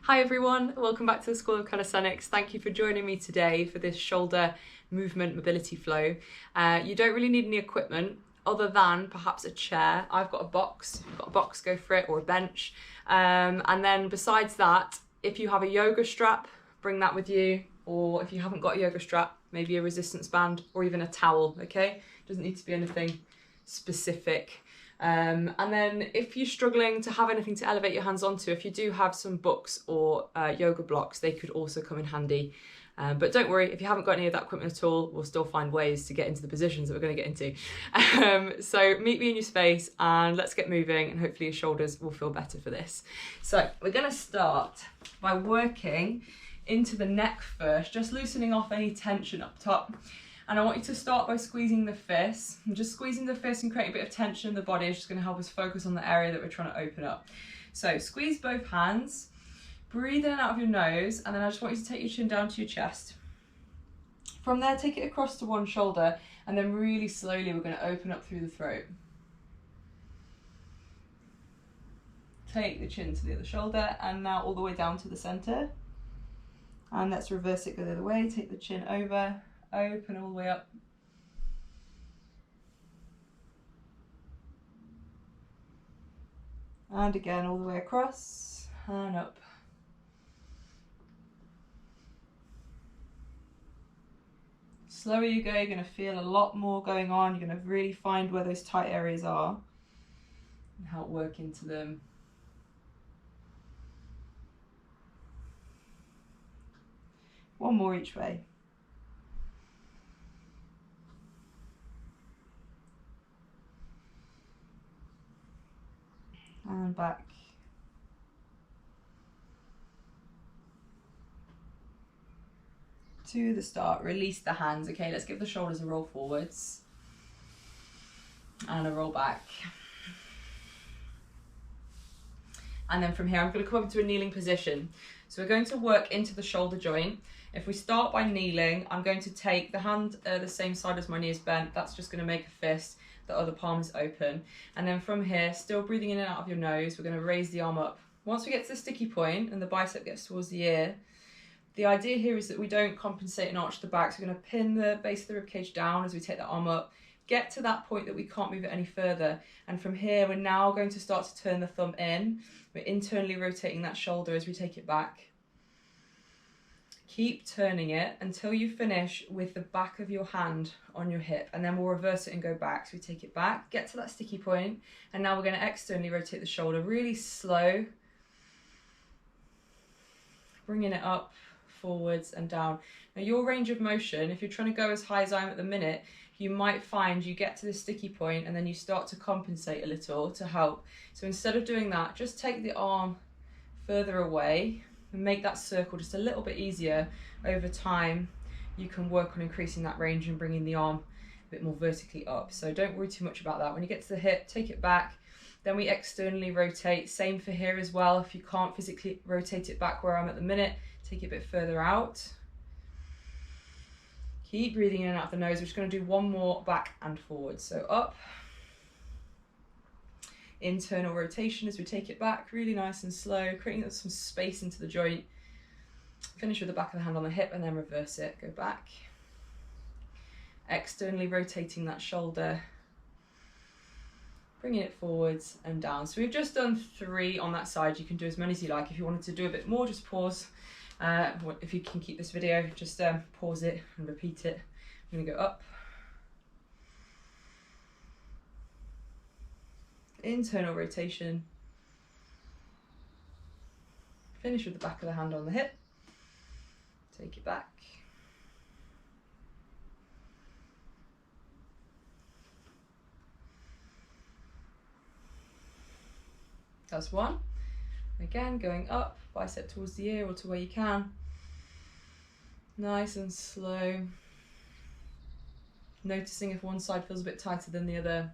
Hi everyone, welcome back to the School of Calisthenics. Thank you for joining me today for this shoulder movement mobility flow. You don't really need any equipment other than perhaps a chair. I've got a box. If you've got a box, go for it, or a bench. And then besides that, if you have a yoga strap, bring that with you. Or if you haven't got a yoga strap, maybe a resistance band or even a towel, okay? Doesn't need to be anything specific. And then if you're struggling to have anything to elevate your hands onto, if you do have some books or yoga blocks, they could also come in handy. But don't worry, if you haven't got any of that equipment at all, we'll still find ways to get into the positions that we're going to get into. So meet me in your space and let's get moving, and hopefully your shoulders will feel better for this. So we're going to start by working into the neck first, just loosening off any tension up top. And I want you to start by squeezing the fists. And just squeezing the fists and creating a bit of tension in the body is just going to help us focus on the area that we're trying to open up. So squeeze both hands, breathe in and out of your nose, and then I just want you to take your chin down to your chest. From there, take it across to one shoulder, and then really slowly we're going to open up through the throat. Take the chin to the other shoulder, and now all the way down to the center. And let's reverse it, go the other way, take the chin over, open all the way up. And again, all the way across and up. Slower you go, you're going to feel a lot more going on. You're going to really find where those tight areas are and help work into them. One more each way. And back. To the start, release the hands. Okay, let's give the shoulders a roll forwards and a roll back. And then from here, I'm going to come up into a kneeling position. So we're going to work into the shoulder joint. If we start by kneeling, I'm going to take the hand the same side as my knee is bent. That's just going to make a fist. The other palm is open. And then from here, still breathing in and out of your nose, we're going to raise the arm up. Once we get to the sticky point and the bicep gets towards the ear, the idea here is that we don't compensate and arch the back. So we're going to pin the base of the ribcage down as we take the arm up, get to that point that we can't move it any further. And from here, we're now going to start to turn the thumb in. We're internally rotating that shoulder as we take it back. Keep turning it until you finish with the back of your hand on your hip, and then we'll reverse it and go back. So we take it back, get to that sticky point, and now we're going to externally rotate the shoulder really slow, bringing it up, forwards and down. Now your range of motion, if you're trying to go as high as I am at the minute, you might find you get to the sticky point and then you start to compensate a little to help. So instead of doing that, just take the arm further away and make that circle just a little bit easier. Over time, you can work on increasing that range and bringing the arm a bit more vertically up. So don't worry too much about that. When you get to the hip, take it back. Then we externally rotate. Same for here as well. If you can't physically rotate it back where I'm at the minute, take it a bit further out. Keep breathing in and out of the nose. We're just going to do one more back and forward. So up. Internal rotation as we take it back, really nice and slow, creating some space into the joint. Finish with the back of the hand on the hip and then reverse it, go back. Externally rotating that shoulder, bringing it forwards and down. So we've just done 3 on that side. You can do as many as you like. If you wanted to do a bit more, just pause. If you can keep this video, just pause it and repeat it. I'm going to go up. Internal rotation. Finish with the back of the hand on the hip. Take it back. That's one. Again, going up, bicep towards the ear or to where you can. Nice and slow. Noticing if one side feels a bit tighter than the other.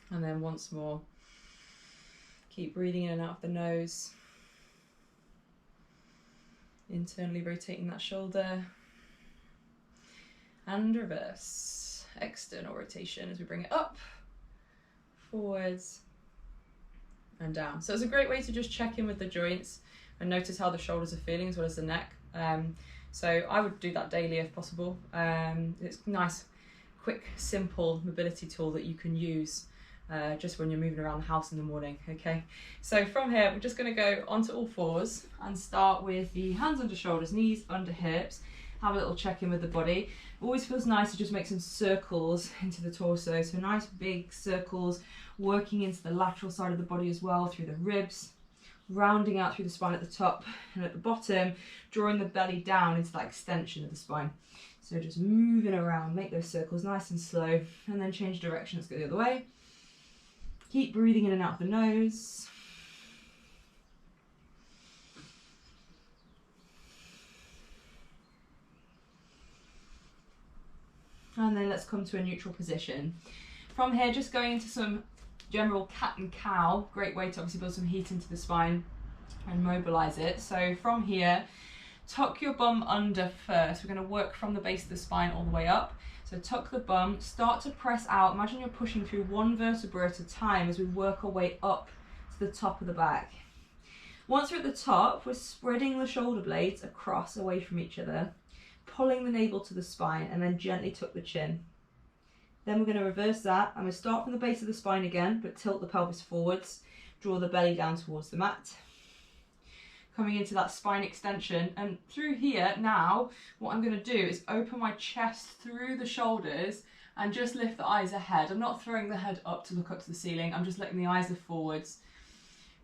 And then once more, keep breathing in and out of the nose. Internally rotating that shoulder. And reverse. external rotation as we bring it up, forwards and down. So it's a great way to just check in with the joints and notice how the shoulders are feeling as well as the neck. So I would do that daily if possible. It's a nice, quick, simple mobility tool that you can use just when you're moving around the house in the morning, okay? So from here, we're just gonna go onto all fours and start with the hands under shoulders, knees under hips, have a little check in with the body. It always feels nice to just make some circles into the torso, so nice big circles, working into the lateral side of the body as well, through the ribs, rounding out through the spine at the top, and at the bottom, drawing the belly down into that extension of the spine. So just moving around, make those circles nice and slow, and then change direction, let's go the other way. Keep breathing in and out the nose. And then let's come to a neutral position. From here, just going into some general cat and cow, great way to obviously build some heat into the spine and mobilize it. So from here, tuck your bum under first. We're going to work from the base of the spine all the way up. So tuck the bum, start to press out. Imagine you're pushing through one vertebra at a time as we work our way up to the top of the back. Once we're at the top, we're spreading the shoulder blades across away from each other, pulling the navel to the spine, and then gently tuck the chin. Then we're going to reverse that, and we'll start from the base of the spine again, but tilt the pelvis forwards, draw the belly down towards the mat. Coming into that spine extension, and through here now, what I'm going to do is open my chest through the shoulders and just lift the eyes ahead. I'm not throwing the head up to look up to the ceiling, I'm just letting the eyes lift forwards,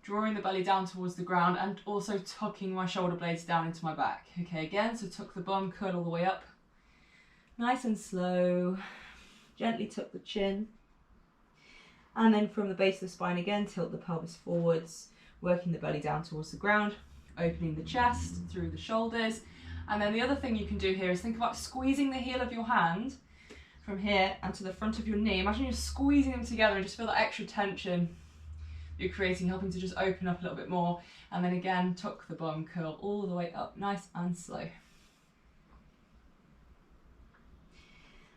drawing the belly down towards the ground, and also tucking my shoulder blades down into my back. Okay, again, so tuck the bum, curl all the way up. Nice and slow, gently tuck the chin. And then from the base of the spine again, tilt the pelvis forwards, working the belly down towards the ground, opening the chest through the shoulders. And then the other thing you can do here is think about squeezing the heel of your hand from here and to the front of your knee. Imagine you're squeezing them together and just feel that extra tension you're creating, helping to just open up a little bit more. And then again, tuck the bum, curl all the way up, nice and slow.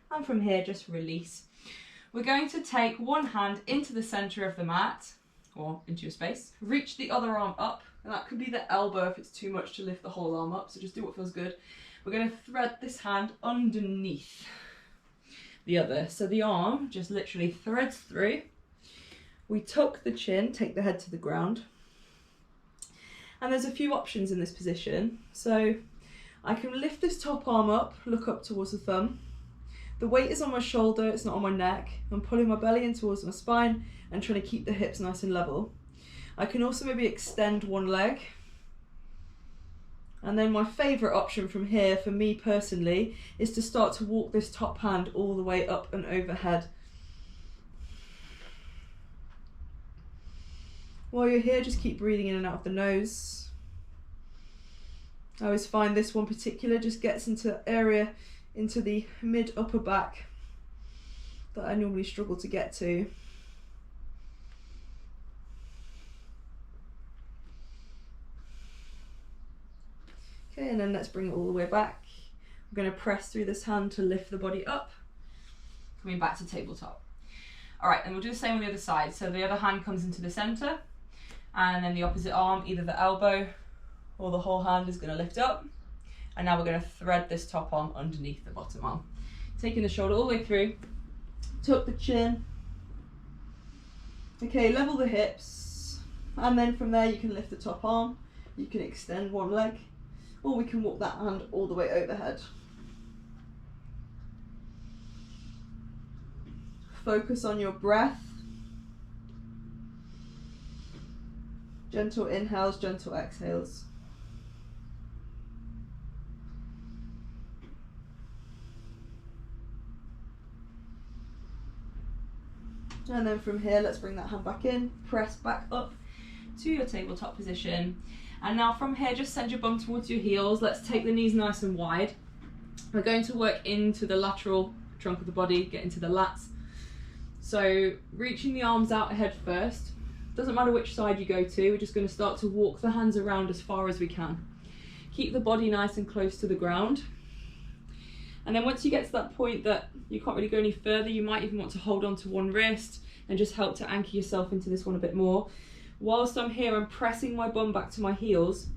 And from here, just release. We're going to take one hand into the center of the mat, or into your space, reach the other arm up, and that could be the elbow if it's too much to lift the whole arm up, so just do what feels good. We're going to thread this hand underneath the other, so the arm just literally threads through. We tuck the chin, take the head to the ground, and there's a few options in this position. So I can lift this top arm up, look up towards the thumb. The weight is on my shoulder, it's not on my neck. I'm pulling my belly in towards my spine and trying to keep the hips nice and level. I can also maybe extend one leg. And then my favourite option from here, for me personally, is to start to walk this top hand all the way up and overhead. While you're here, just keep breathing in and out of the nose. I always find this one particular just gets into area, into the mid upper back that I normally struggle to get to. Okay, and then let's bring it all the way back. We're going to press through this hand to lift the body up, coming back to tabletop. All right, and we'll do the same on the other side. So the other hand comes into the center, and then the opposite arm, either the elbow or the whole hand, is going to lift up. And now we're going to thread this top arm underneath the bottom arm. Taking the shoulder all the way through, tuck the chin. Okay, level the hips. And then from there you can lift the top arm, you can extend one leg, or we can walk that hand all the way overhead. Focus on your breath. Gentle inhales, gentle exhales. And then from here, let's bring that hand back in, press back up to your tabletop position. And now from here, just send your bum towards your heels. Let's take the knees nice and wide. We're going to work into the lateral trunk of the body, get into the lats. So reaching the arms out ahead first. Doesn't matter which side you go to, we're just going to start to walk the hands around as far as we can. Keep the body nice and close to the ground. And then once you get to that point that you can't really go any further, you might even want to hold on to one wrist and just help to anchor yourself into this one a bit more. Whilst I'm here, I'm pressing my bum back to my heels.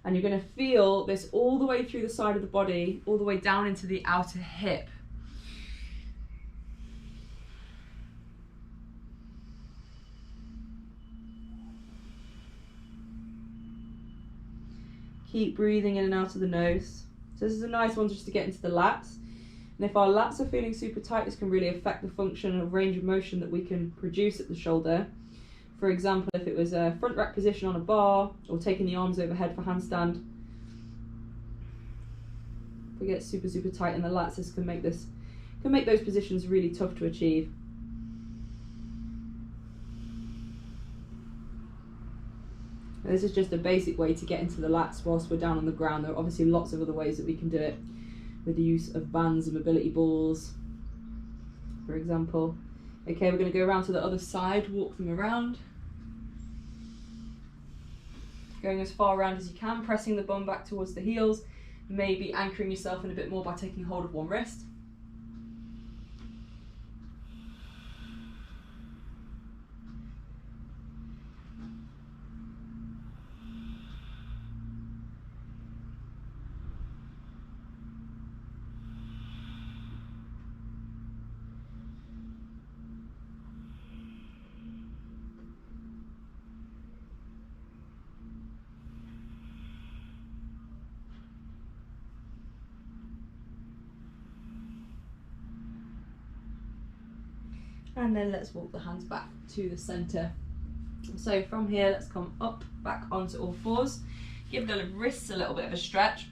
And you're going to feel this all the way through the side of the body, all the way down into the outer hip. Keep breathing in and out of the nose. So this is a nice one just to get into the lats. And if our lats are feeling super tight, this can really affect the function of range of motion that we can produce at the shoulder. For example, if it was a front rack position on a bar, or taking the arms overhead for handstand. If we get super, super tight in the lats, this can make those positions really tough to achieve. This is just a basic way to get into the lats whilst we're down on the ground. There are obviously lots of other ways that we can do it with the use of bands and mobility balls, for example. Okay, we're going to go around to the other side, walk them around. Going as far around as you can, pressing the bum back towards the heels, maybe anchoring yourself in a bit more by taking hold of one wrist. And then let's walk the hands back to the center. So from here, let's come up, back onto all fours. Give the wrists a little bit of a stretch.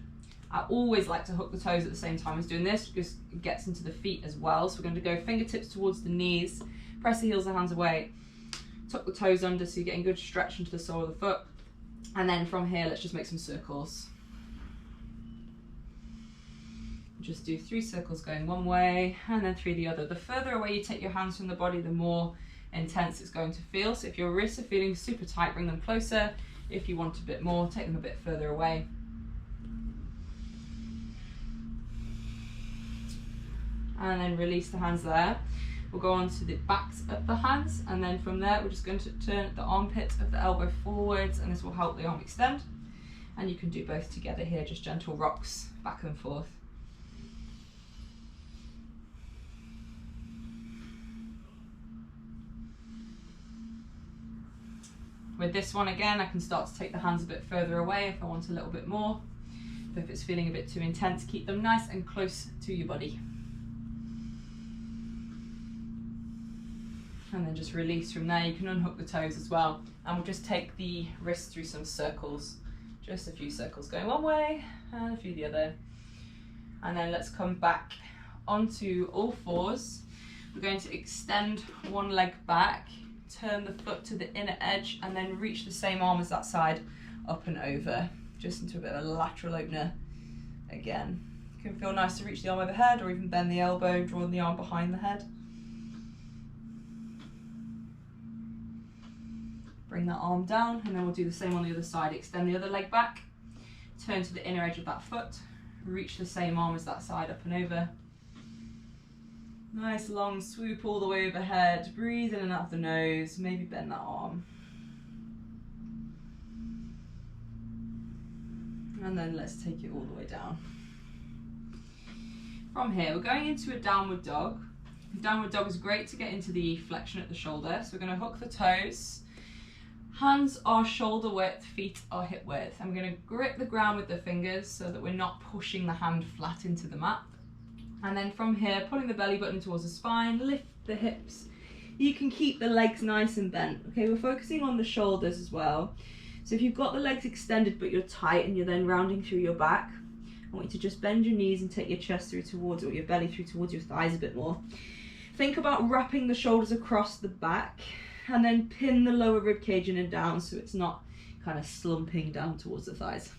I always like to hook the toes at the same time as doing this, because it gets into the feet as well. So we're going to go fingertips towards the knees, press the heels and hands away, tuck the toes under so you're getting good stretch into the sole of the foot. And then from here, let's just make some circles. Just do 3 circles going one way and then 3 the other. The further away you take your hands from the body, the more intense it's going to feel. So if your wrists are feeling super tight, bring them closer. If you want a bit more, take them a bit further away. And then release the hands there. We'll go on to the backs of the hands, and then from there we're just going to turn the armpit of the elbow forwards, and this will help the arm extend. And you can do both together here, just gentle rocks back and forth. With this one again, I can start to take the hands a bit further away if I want a little bit more. But if it's feeling a bit too intense, keep them nice and close to your body. And then just release from there. You can unhook the toes as well. And we'll just take the wrists through some circles. Just a few circles going one way and a few the other. And then let's come back onto all fours. We're going to extend one leg back, turn the foot to the inner edge, and then reach the same arm as that side up and over, just into a bit of a lateral opener again. It can feel nice to reach the arm overhead or even bend the elbow, drawing the arm behind the head. Bring that arm down, and then we'll do the same on the other side. Extend the other leg back, turn to the inner edge of that foot, reach the same arm as that side up and over. Nice long swoop all the way overhead, breathe in and out of the nose, maybe bend that arm. And then let's take it all the way down. From here, we're going into a downward dog. Downward dog is great to get into the flexion at the shoulder. So we're going to hook the toes. Hands are shoulder width, feet are hip width. I'm going to grip the ground with the fingers so that we're not pushing the hand flat into the mat. And then from here, pulling the belly button towards the spine, lift the hips. You can keep the legs nice and bent. Okay, we're focusing on the shoulders as well. So if you've got the legs extended but you're tight and you're then rounding through your back, I want you to just bend your knees and take your chest through towards, or your belly through towards your thighs a bit more. Think about wrapping the shoulders across the back and then pin the lower rib cage in and down so it's not kind of slumping down towards the thighs.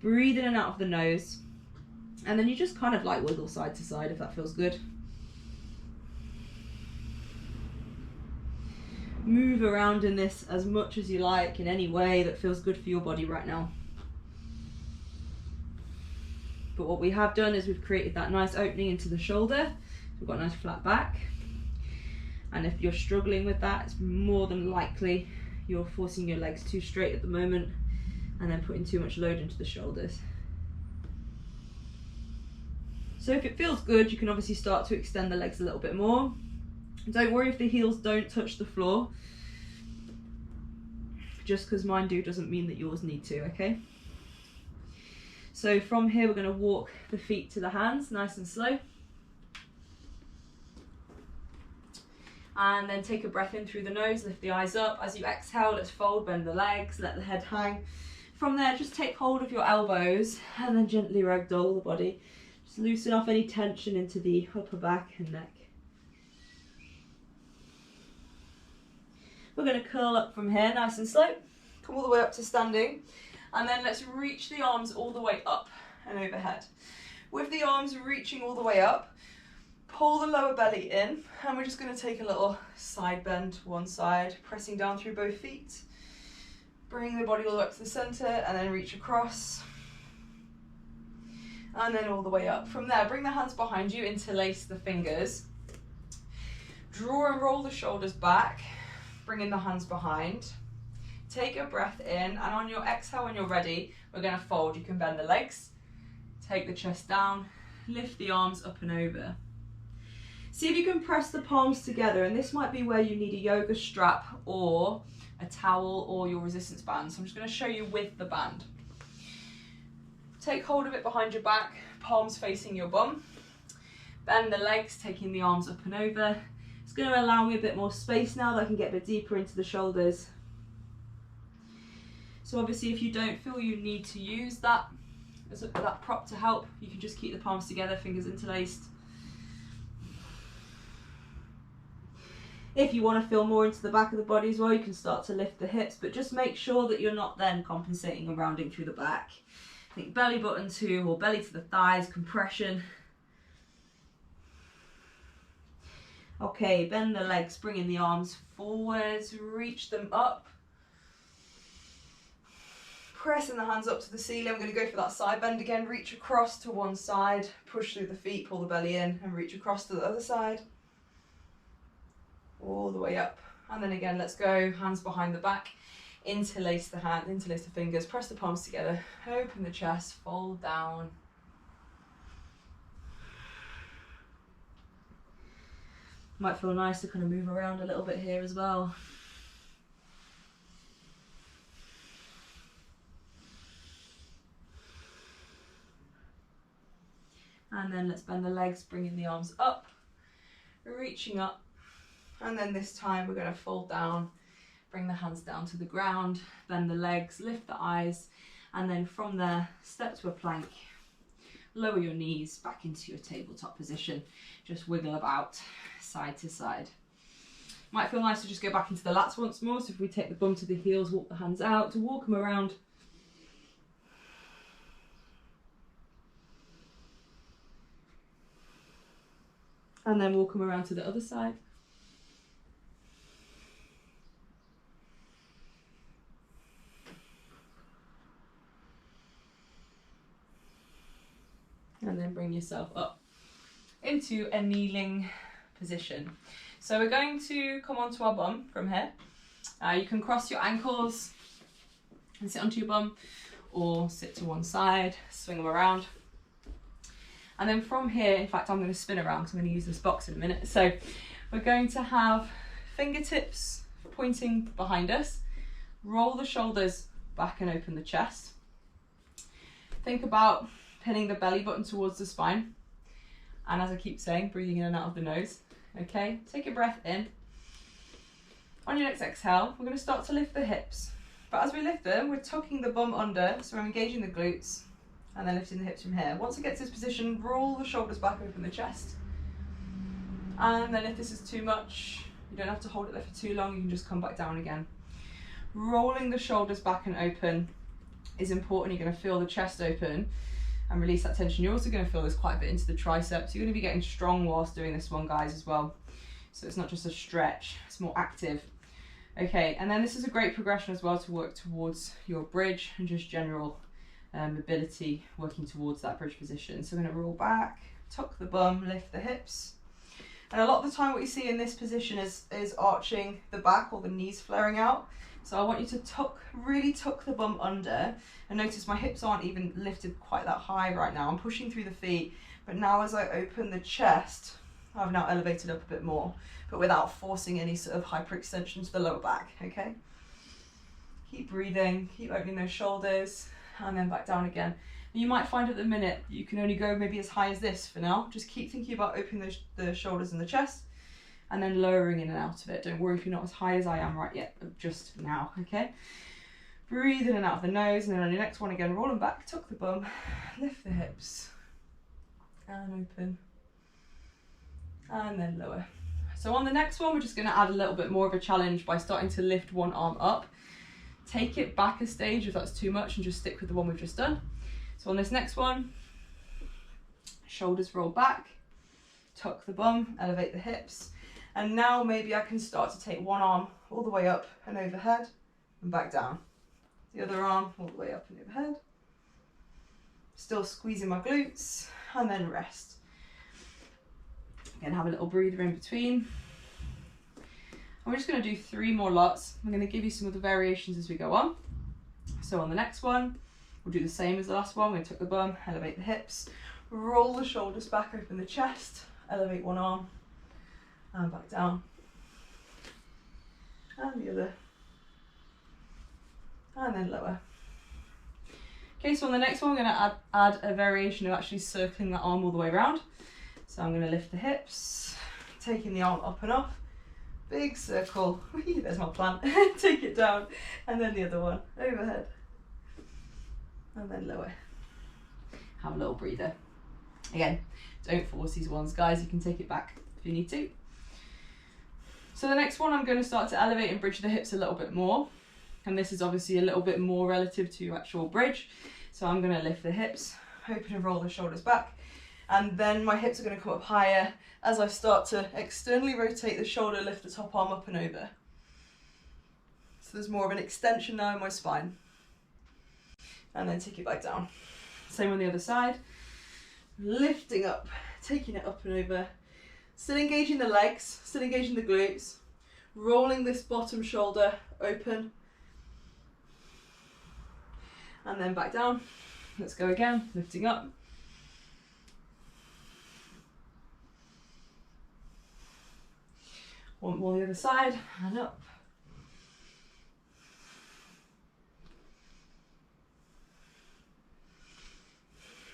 Breathe in and out of the nose. And then you just kind of like wiggle side to side if that feels good. Move around in this as much as you like in any way that feels good for your body right now. But what we have done is we've created that nice opening into the shoulder. We've got a nice flat back. And if you're struggling with that, it's more than likely you're forcing your legs too straight at the moment and then putting too much load into the shoulders. So if it feels good, you can obviously start to extend the legs a little bit more. Don't worry if the heels don't touch the floor. Just because mine do doesn't mean that yours need to, okay? So from here, we're going to walk the feet to the hands, nice and slow. And then take a breath in through the nose, lift the eyes up. As you exhale, let's fold, bend the legs, let the head hang. From there, just take hold of your elbows and then gently ragdoll the body. Just loosen off any tension into the upper back and neck. We're going to curl up from here, nice and slow. Come all the way up to standing. And then let's reach the arms all the way up and overhead. With the arms reaching all the way up, pull the lower belly in, and we're just going to take a little side bend to one side, pressing down through both feet. Bring the body all the way up to the center and then reach across. And then all the way up. From there, bring the hands behind you, interlace the fingers. Draw and roll the shoulders back, bringing the hands behind. Take a breath in, and on your exhale, when you're ready, we're going to fold. You can bend the legs, take the chest down, lift the arms up and over. See if you can press the palms together, and this might be where you need a yoga strap or a towel or your resistance band. So I'm just going to show you with the band. Take hold of it behind your back, palms facing your bum. Bend the legs, taking the arms up and over. It's going to allow me a bit more space now that I can get a bit deeper into the shoulders. So obviously if you don't feel you need to use that as that prop to help, you can just keep the palms together, fingers interlaced. If you want to feel more into the back of the body as well, you can start to lift the hips, but just make sure that you're not then compensating and rounding through the back. Think belly button to, or belly to the thighs, compression. Okay, bend the legs, bringing the arms forwards, reach them up. Pressing the hands up to the ceiling. We're going to go for that side bend again. Reach across to one side, push through the feet, pull the belly in, and reach across to the other side. All the way up. And then again, let's go, hands behind the back. Interlace the hand, interlace the fingers, press the palms together, open the chest, fold down. Might feel nice to kind of move around a little bit here as well. And then let's bend the legs, bringing the arms up, reaching up. And then this time we're going to fold down, bring the hands down to the ground, bend the legs, lift the eyes, and then from there, step to a plank. Lower your knees back into your tabletop position. Just wiggle about side to side. Might feel nice to just go back into the lats once more. So if we take the bum to the heels, walk the hands out, to walk them around. And then walk them around to the other side. And then bring yourself up into a kneeling position. So we're going to come onto our bum from here. You can cross your ankles and sit onto your bum, or sit to one side, swing them around. And then from here, in fact, I'm going to spin around because I'm going to use this box in a minute. So we're going to have fingertips pointing behind us. Roll the shoulders back and open the chest. Think about pinning the belly button towards the spine. And as I keep saying, breathing in and out of the nose. Okay, take a breath in. On your next exhale, we're going to start to lift the hips. But as we lift them, we're tucking the bum under, so we're engaging the glutes. And then lifting the hips from here. Once it gets to this position, roll the shoulders back, open the chest. And then if this is too much, you don't have to hold it there for too long, you can just come back down again. Rolling the shoulders back and open is important. You're going to feel the chest open and release that tension. You're also going to feel this quite a bit into the triceps. You're going to be getting strong whilst doing this one, guys, as well. So it's not just a stretch, it's more active. Okay, and then this is a great progression as well to work towards your bridge and just general mobility working towards that bridge position. So I'm going to roll back, tuck the bum, lift the hips. And a lot of the time what you see in this position is arching the back or the knees flaring out. So I want you to really tuck the bum under, and notice my hips aren't even lifted quite that high right now. I'm pushing through the feet, but now as I open the chest, I've now elevated up a bit more, but without forcing any sort of hyperextension to the lower back, okay? Keep breathing, keep opening those shoulders, and then back down again. You might find at the minute you can only go maybe as high as this for now. Just keep thinking about opening the shoulders and the chest, and then lowering in and out of it. Don't worry if you're not as high as I am right yet, just now, okay? Breathe in and out of the nose, and then on your next one again, roll them back, tuck the bum, lift the hips, and open, and then lower. So on the next one, we're just gonna add a little bit more of a challenge by starting to lift one arm up. Take it back a stage if that's too much, and just stick with the one we've just done. So on this next one, shoulders roll back, tuck the bum, elevate the hips. And now maybe I can start to take one arm all the way up and overhead and back down. The other arm all the way up and overhead. Still squeezing my glutes, and then rest. Again, have a little breather in between. And we're just going to do 3 more lots. I'm going to give you some of the variations as we go on. So on the next one, we'll do the same as the last one. We're going to tuck the bum, elevate the hips, roll the shoulders back, open the chest, elevate one arm, and back down. And the other. And then lower. Okay, so on the next one, we're going to add a variation of actually circling that arm all the way around. So I'm going to lift the hips, taking the arm up and off, big circle, there's my plant, take it down, and then the other one, overhead, and then lower. Have a little breather. Again, don't force these ones, guys, you can take it back if you need to. So the next one, I'm going to start to elevate and bridge the hips a little bit more, and this is obviously a little bit more relative to your actual bridge. So I'm going to lift the hips, open and roll the shoulders back, and then my hips are going to come up higher as I start to externally rotate the shoulder, lift the top arm up and over. So there's more of an extension now in my spine. And then take it back down. Same on the other side. Lifting up, taking it up and over. Still engaging the legs, still engaging the glutes. Rolling this bottom shoulder open. And then back down. Let's go again, lifting up. One more the other side, and up.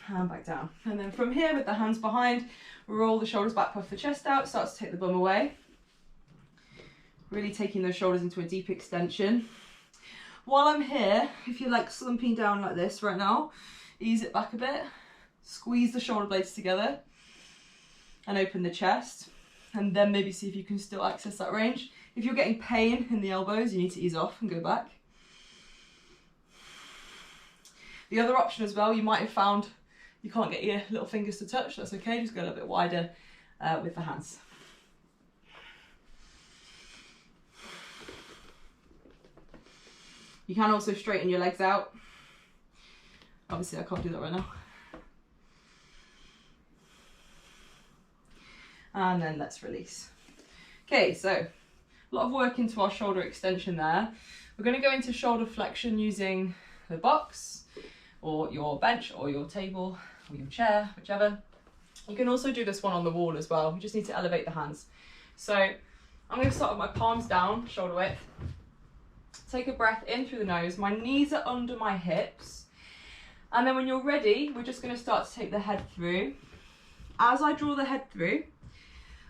And back down. And then from here, with the hands behind, roll the shoulders back, puff the chest out, start to take the bum away. Really taking those shoulders into a deep extension. While I'm here, if you're like slumping down like this right now, ease it back a bit, squeeze the shoulder blades together, and open the chest. And then maybe see if you can still access that range. If you're getting pain in the elbows, you need to ease off and go back. The other option as well, you might have found you can't get your little fingers to touch. That's okay, just go a little bit wider with the hands. You can also straighten your legs out. Obviously I can't do that right now. And then let's release. Okay, so a lot of work into our shoulder extension there. We're going to go into shoulder flexion using the box or your bench or your table or your chair, whichever. You can also do this one on the wall as well. You just need to elevate the hands. So I'm going to start with my palms down, shoulder width. Take a breath in through the nose. My knees are under my hips. And then when you're ready, we're just going to start to take the head through. As I draw the head through,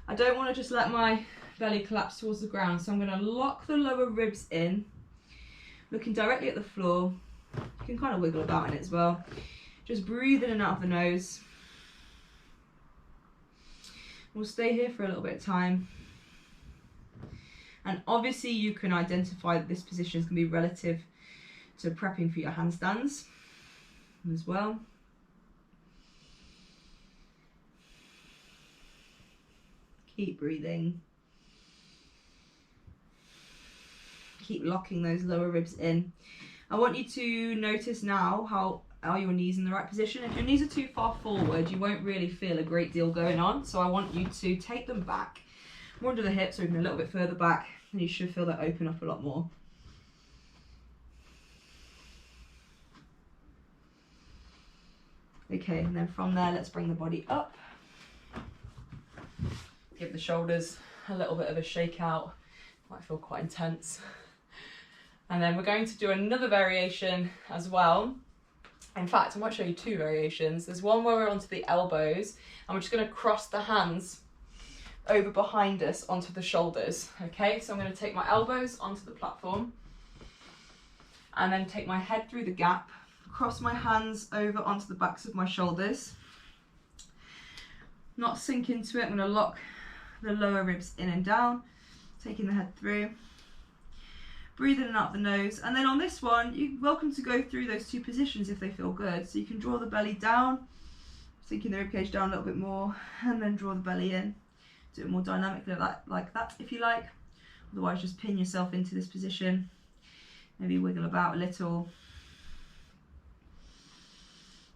I don't want to just let my belly collapse towards the ground, so I'm going to lock the lower ribs in, looking directly at the floor. You can kind of wiggle about in it as well. Just breathe in and out of the nose. We'll stay here for a little bit of time. And obviously you can identify that this position is going to be relative to prepping for your handstands as well. Keep breathing. Keep locking those lower ribs in. I want you to notice now how are your knees in the right position? If your knees are too far forward, you won't really feel a great deal going on. So I want you to take them back, more under the hips, or even a little bit further back, and you should feel that open up a lot more. Okay, and then from there, let's bring the body up. Give the shoulders a little bit of a shake out. Might feel quite intense. And then we're going to do another variation as well. In fact, I might show you two variations. There's one where we're onto the elbows, and we're just going to cross the hands over behind us onto the shoulders. Okay, so I'm going to take my elbows onto the platform, and then take my head through the gap, cross my hands over onto the backs of my shoulders. Not sink into it, I'm going to lock the lower ribs in and down, taking the head through. Breathe in and out the nose, and then on this one, you're welcome to go through those two positions if they feel good. So you can draw the belly down, sinking the ribcage down a little bit more, and then draw the belly in. Do it more dynamically like that if you like. Otherwise, just pin yourself into this position. Maybe wiggle about a little.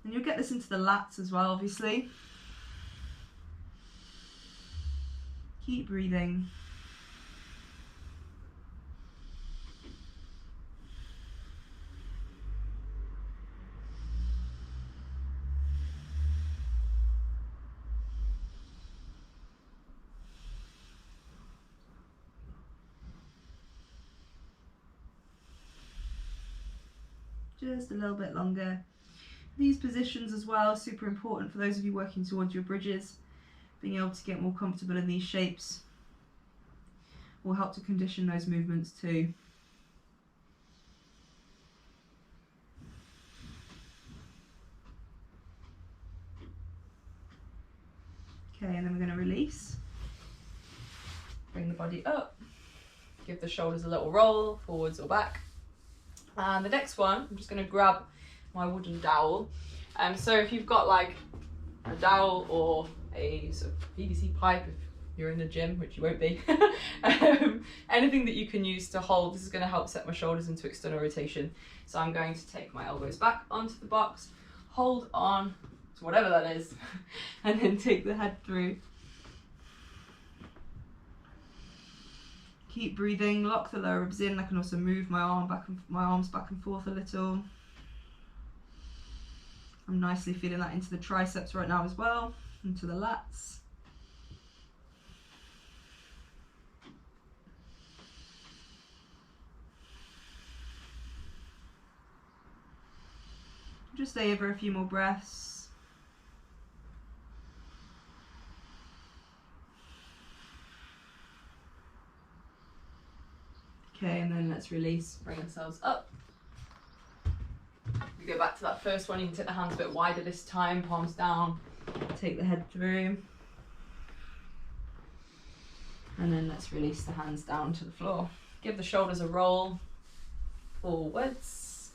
And you'll get this into the lats as well, obviously. Keep breathing. Just a little bit longer. These positions as well are super important for those of you working towards your bridges. Being able to get more comfortable in these shapes will help to condition those movements too. Okay, and then we're going to release. Bring the body up. Give the shoulders a little roll, forwards or back. And the next one, I'm just going to grab my wooden dowel. So if you've got like a dowel or a sort of PVC pipe, if you're in the gym, which you won't be, anything that you can use to hold, this is going to help set my shoulders into external rotation. So I'm going to take my elbows back onto the box, hold on to whatever that is, and then take the head through. Keep breathing, lock the lower ribs in. I can also move my arms back and forth a little. I'm nicely feeling that into the triceps right now as well, into the lats. Just stay over a few more breaths. Okay, and then let's release, bring ourselves up. We go back to that first one. You can take the hands a bit wider this time, palms down, take the head through. And then let's release the hands down to the floor. Give the shoulders a roll, forwards,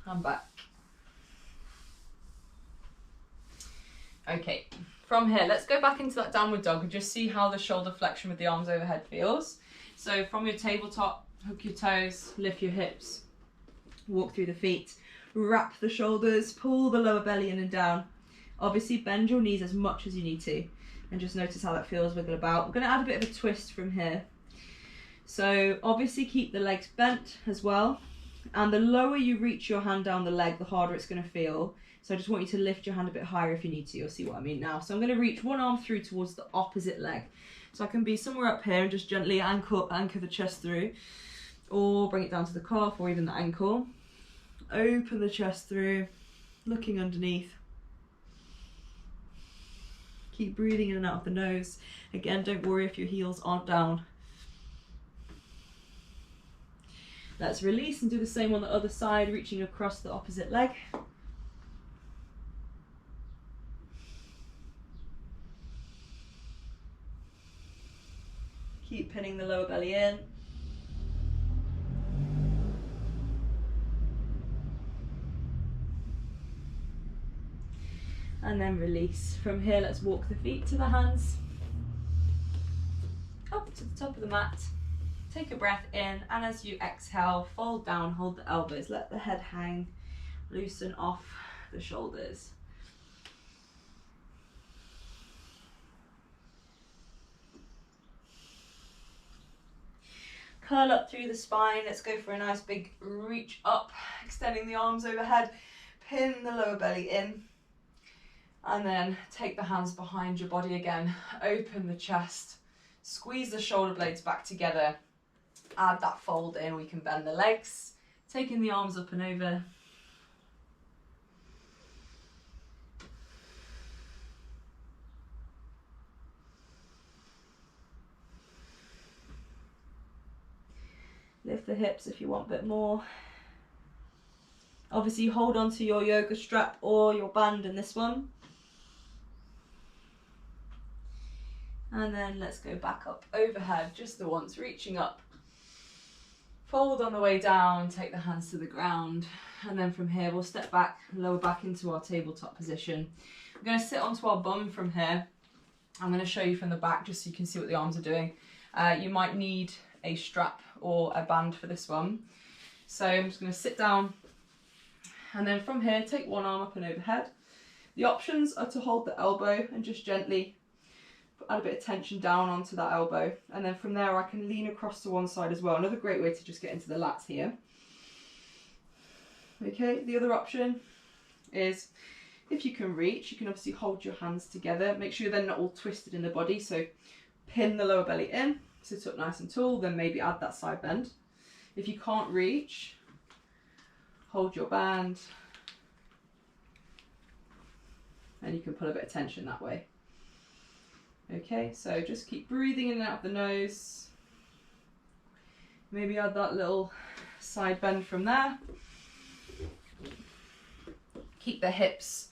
and back. Okay, from here, let's go back into that downward dog and just see how the shoulder flexion with the arms overhead feels. So from your tabletop, hook your toes, lift your hips, walk through the feet, wrap the shoulders, pull the lower belly in and down. Obviously bend your knees as much as you need to, and just notice how that feels, wiggle about. We're going to add a bit of a twist from here. So obviously keep the legs bent as well, and the lower you reach your hand down the leg, the harder it's going to feel. So I just want you to lift your hand a bit higher if you need to. You'll see what I mean now. So I'm going to reach one arm through towards the opposite leg. So I can be somewhere up here and just gently anchor the chest through, or bring it down to the calf or even the ankle. Open the chest through, looking underneath. Keep breathing in and out of the nose. Again, don't worry if your heels aren't down. Let's release and do the same on the other side, reaching across the opposite leg. Keep pinning the lower belly in. And then release. From here, let's walk the feet to the hands. Up to the top of the mat. Take a breath in, and as you exhale, fold down, hold the elbows, let the head hang. loosen off the shoulders. Curl up through the spine. Let's go for a nice big reach up, extending the arms overhead. Pin the lower belly in. And then take the hands behind your body again. Open the chest. Squeeze the shoulder blades back together. Add that fold in. We can bend the legs. Taking the arms up and over. Lift the hips if you want a bit more. Obviously hold on to your yoga strap or your band in this one. And then let's go back up overhead just the once, reaching up. Fold on the way down, take the hands to the ground. And then from here we'll step back, lower back into our tabletop position. We're going to sit onto our bum from here. I'm going to show you from the back just so you can see what the arms are doing. You might need a strap or a band for this one. So I'm just going to sit down and then from here take one arm up and overhead. The options are to hold the elbow and just gently add a bit of tension down onto that elbow, and then from there I can lean across to one side as well. Another great way to just get into the lats here. Okay, the other option is if you can reach, you can obviously hold your hands together. Make sure they're not all twisted in the body, so pin the lower belly in, sit up nice and tall, then maybe add that side bend. If you can't reach, hold your band and you can pull a bit of tension that way. Okay, so just keep breathing in and out of the nose. Maybe add that little side bend from there. Keep the hips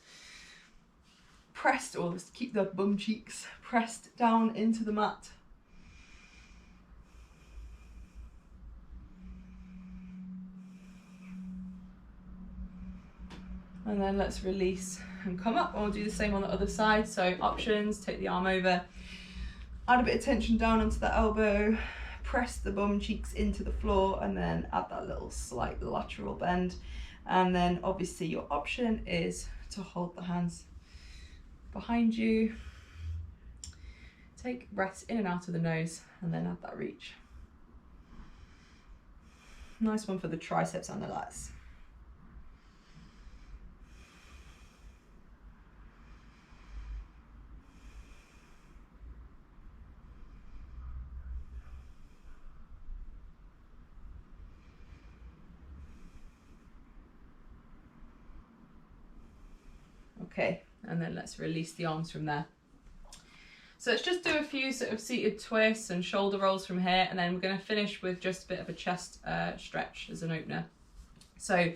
pressed, or just keep the bum cheeks pressed down into the mat. And then let's release and come up, and we'll do the same on the other side. So options, take the arm over, add a bit of tension down onto the elbow, press the bum cheeks into the floor, and then add that little slight lateral bend. And then obviously your option is to hold the hands behind you. Take breaths in and out of the nose, and then add that reach. Nice one for the triceps and the lats. Okay, and then let's release the arms from there. So let's just do a few sort of seated twists and shoulder rolls from here, and then we're going to finish with just a bit of a chest stretch as an opener. So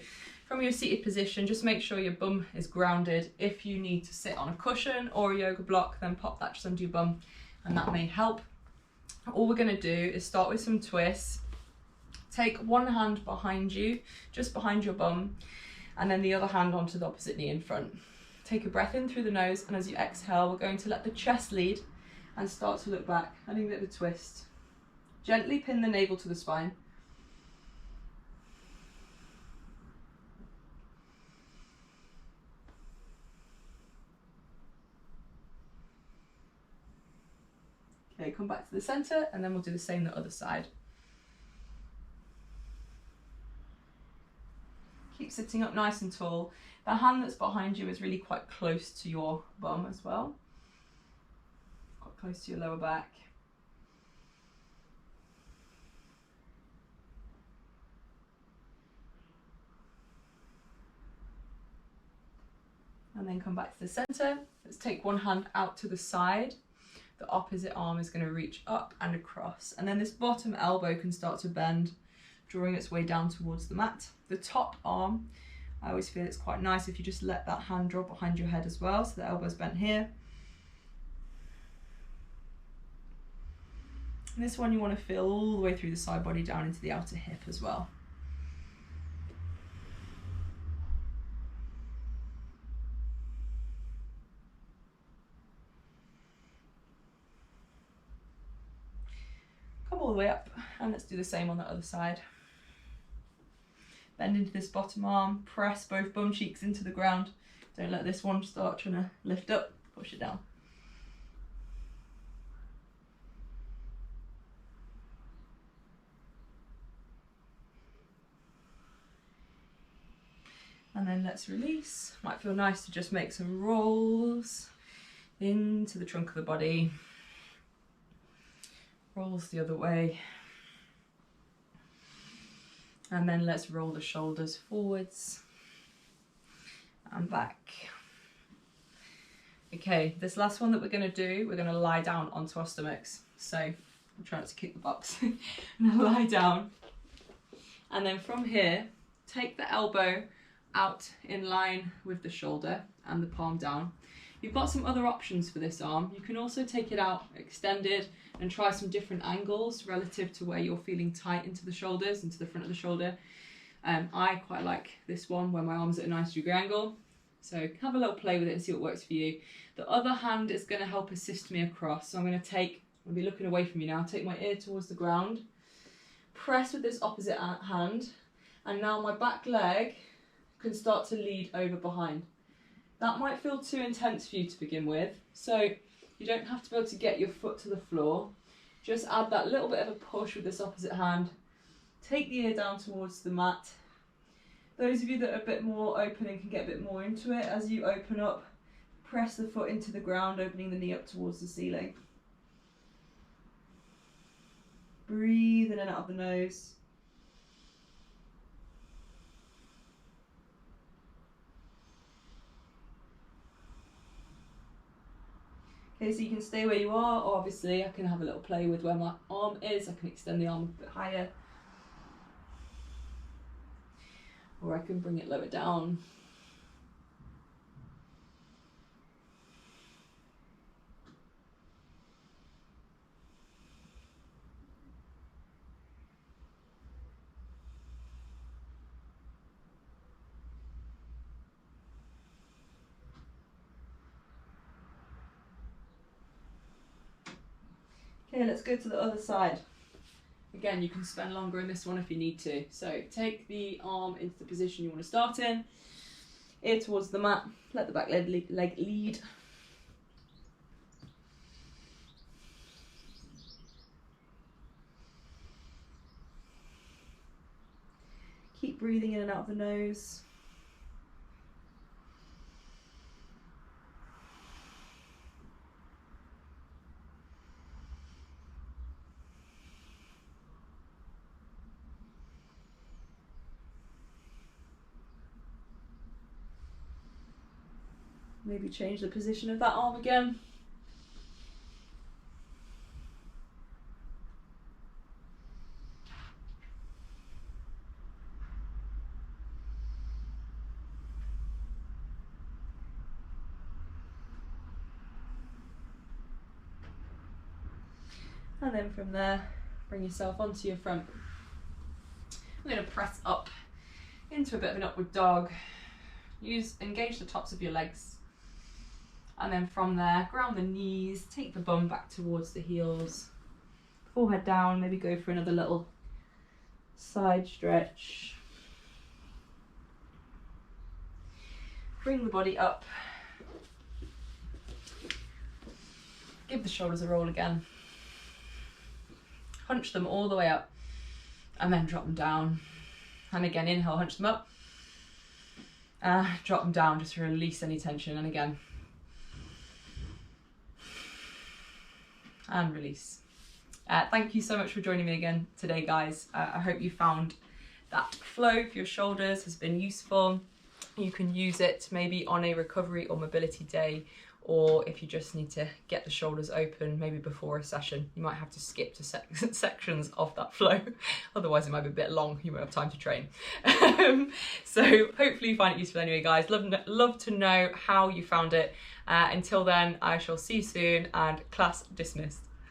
from your seated position, just make sure your bum is grounded. If you need to sit on a cushion or a yoga block, then pop that just under your bum and that may help. All we're going to do is start with some twists. Take one hand behind you, just behind your bum, and then the other hand onto the opposite knee in front. Take a breath in through the nose, and as you exhale, we're going to let the chest lead and start to look back, adding a bit of a twist. Gently pin the navel to the spine. Okay, come back to the center, and then we'll do the same the other side. Keep sitting up nice and tall. The hand that's behind you is really quite close to your bum as well. Quite close to your lower back. And then come back to the center. Let's take one hand out to the side. The opposite arm is going to reach up and across. And then this bottom elbow can start to bend, drawing its way down towards the mat. The top arm, I always feel it's quite nice if you just let that hand drop behind your head as well, so the elbow's bent here. And this one you want to feel all the way through the side body down into the outer hip as well. Come all the way up, and let's do the same on the other side. Bend into this bottom arm, press both bum cheeks into the ground. Don't let this one start trying to lift up, push it down. And then let's release. Might feel nice to just make some rolls into the trunk of the body. Rolls the other way. And then let's roll the shoulders forwards and back. Okay, this last one that we're going to do, we're going to lie down onto our stomachs. So I'm trying not to kick the box. I'm going to lie down. And then from here, take the elbow out in line with the shoulder and the palm down. You've got some other options for this arm. You can also take it out extended and try some different angles relative to where you're feeling tight into the shoulders, into the front of the shoulder. I quite like this one where my arm's at a 90-degree angle. So have a little play with it and see what works for you. The other hand is going to help assist me across. So I'm going to be looking away from you now, take my ear towards the ground, press with this opposite hand, and now my back leg can start to lead over behind. That might feel too intense for you to begin with, so you don't have to be able to get your foot to the floor. Just add that little bit of a push with this opposite hand. Take the ear down towards the mat. Those of you that are a bit more open and can get a bit more into it, as you open up, press the foot into the ground, opening the knee up towards the ceiling. Breathe in and out of the nose. Okay, so you can stay where you are, or obviously I can have a little play with where my arm is. I can extend the arm a bit higher. Or I can bring it lower down. Okay, let's go to the other side. Again, you can spend longer in this one if you need to. So take the arm into the position you want to start in. Ear towards the mat. Let the back leg lead. Keep breathing in and out of the nose. Maybe change the position of that arm again. And then from there, bring yourself onto your front. I'm going to press up into a bit of an upward dog. Engage the tops of your legs. And then from there, ground the knees, take the bum back towards the heels, forehead down, maybe go for another little side stretch. Bring the body up. Give the shoulders a roll again. Hunch them all the way up and then drop them down. And again, inhale, hunch them up. Drop them down just to release any tension, and again. And release. Thank you so much for joining me again today, guys. I hope you found that flow for your shoulders has been useful. You can use it maybe on a recovery or mobility day, or if you just need to get the shoulders open, maybe before a session. You might have to skip to sections of that flow, otherwise it might be a bit long, you won't have time to train. So hopefully you find it useful anyway, guys. Love to know how you found it. Until then, I shall see you soon, and class dismissed.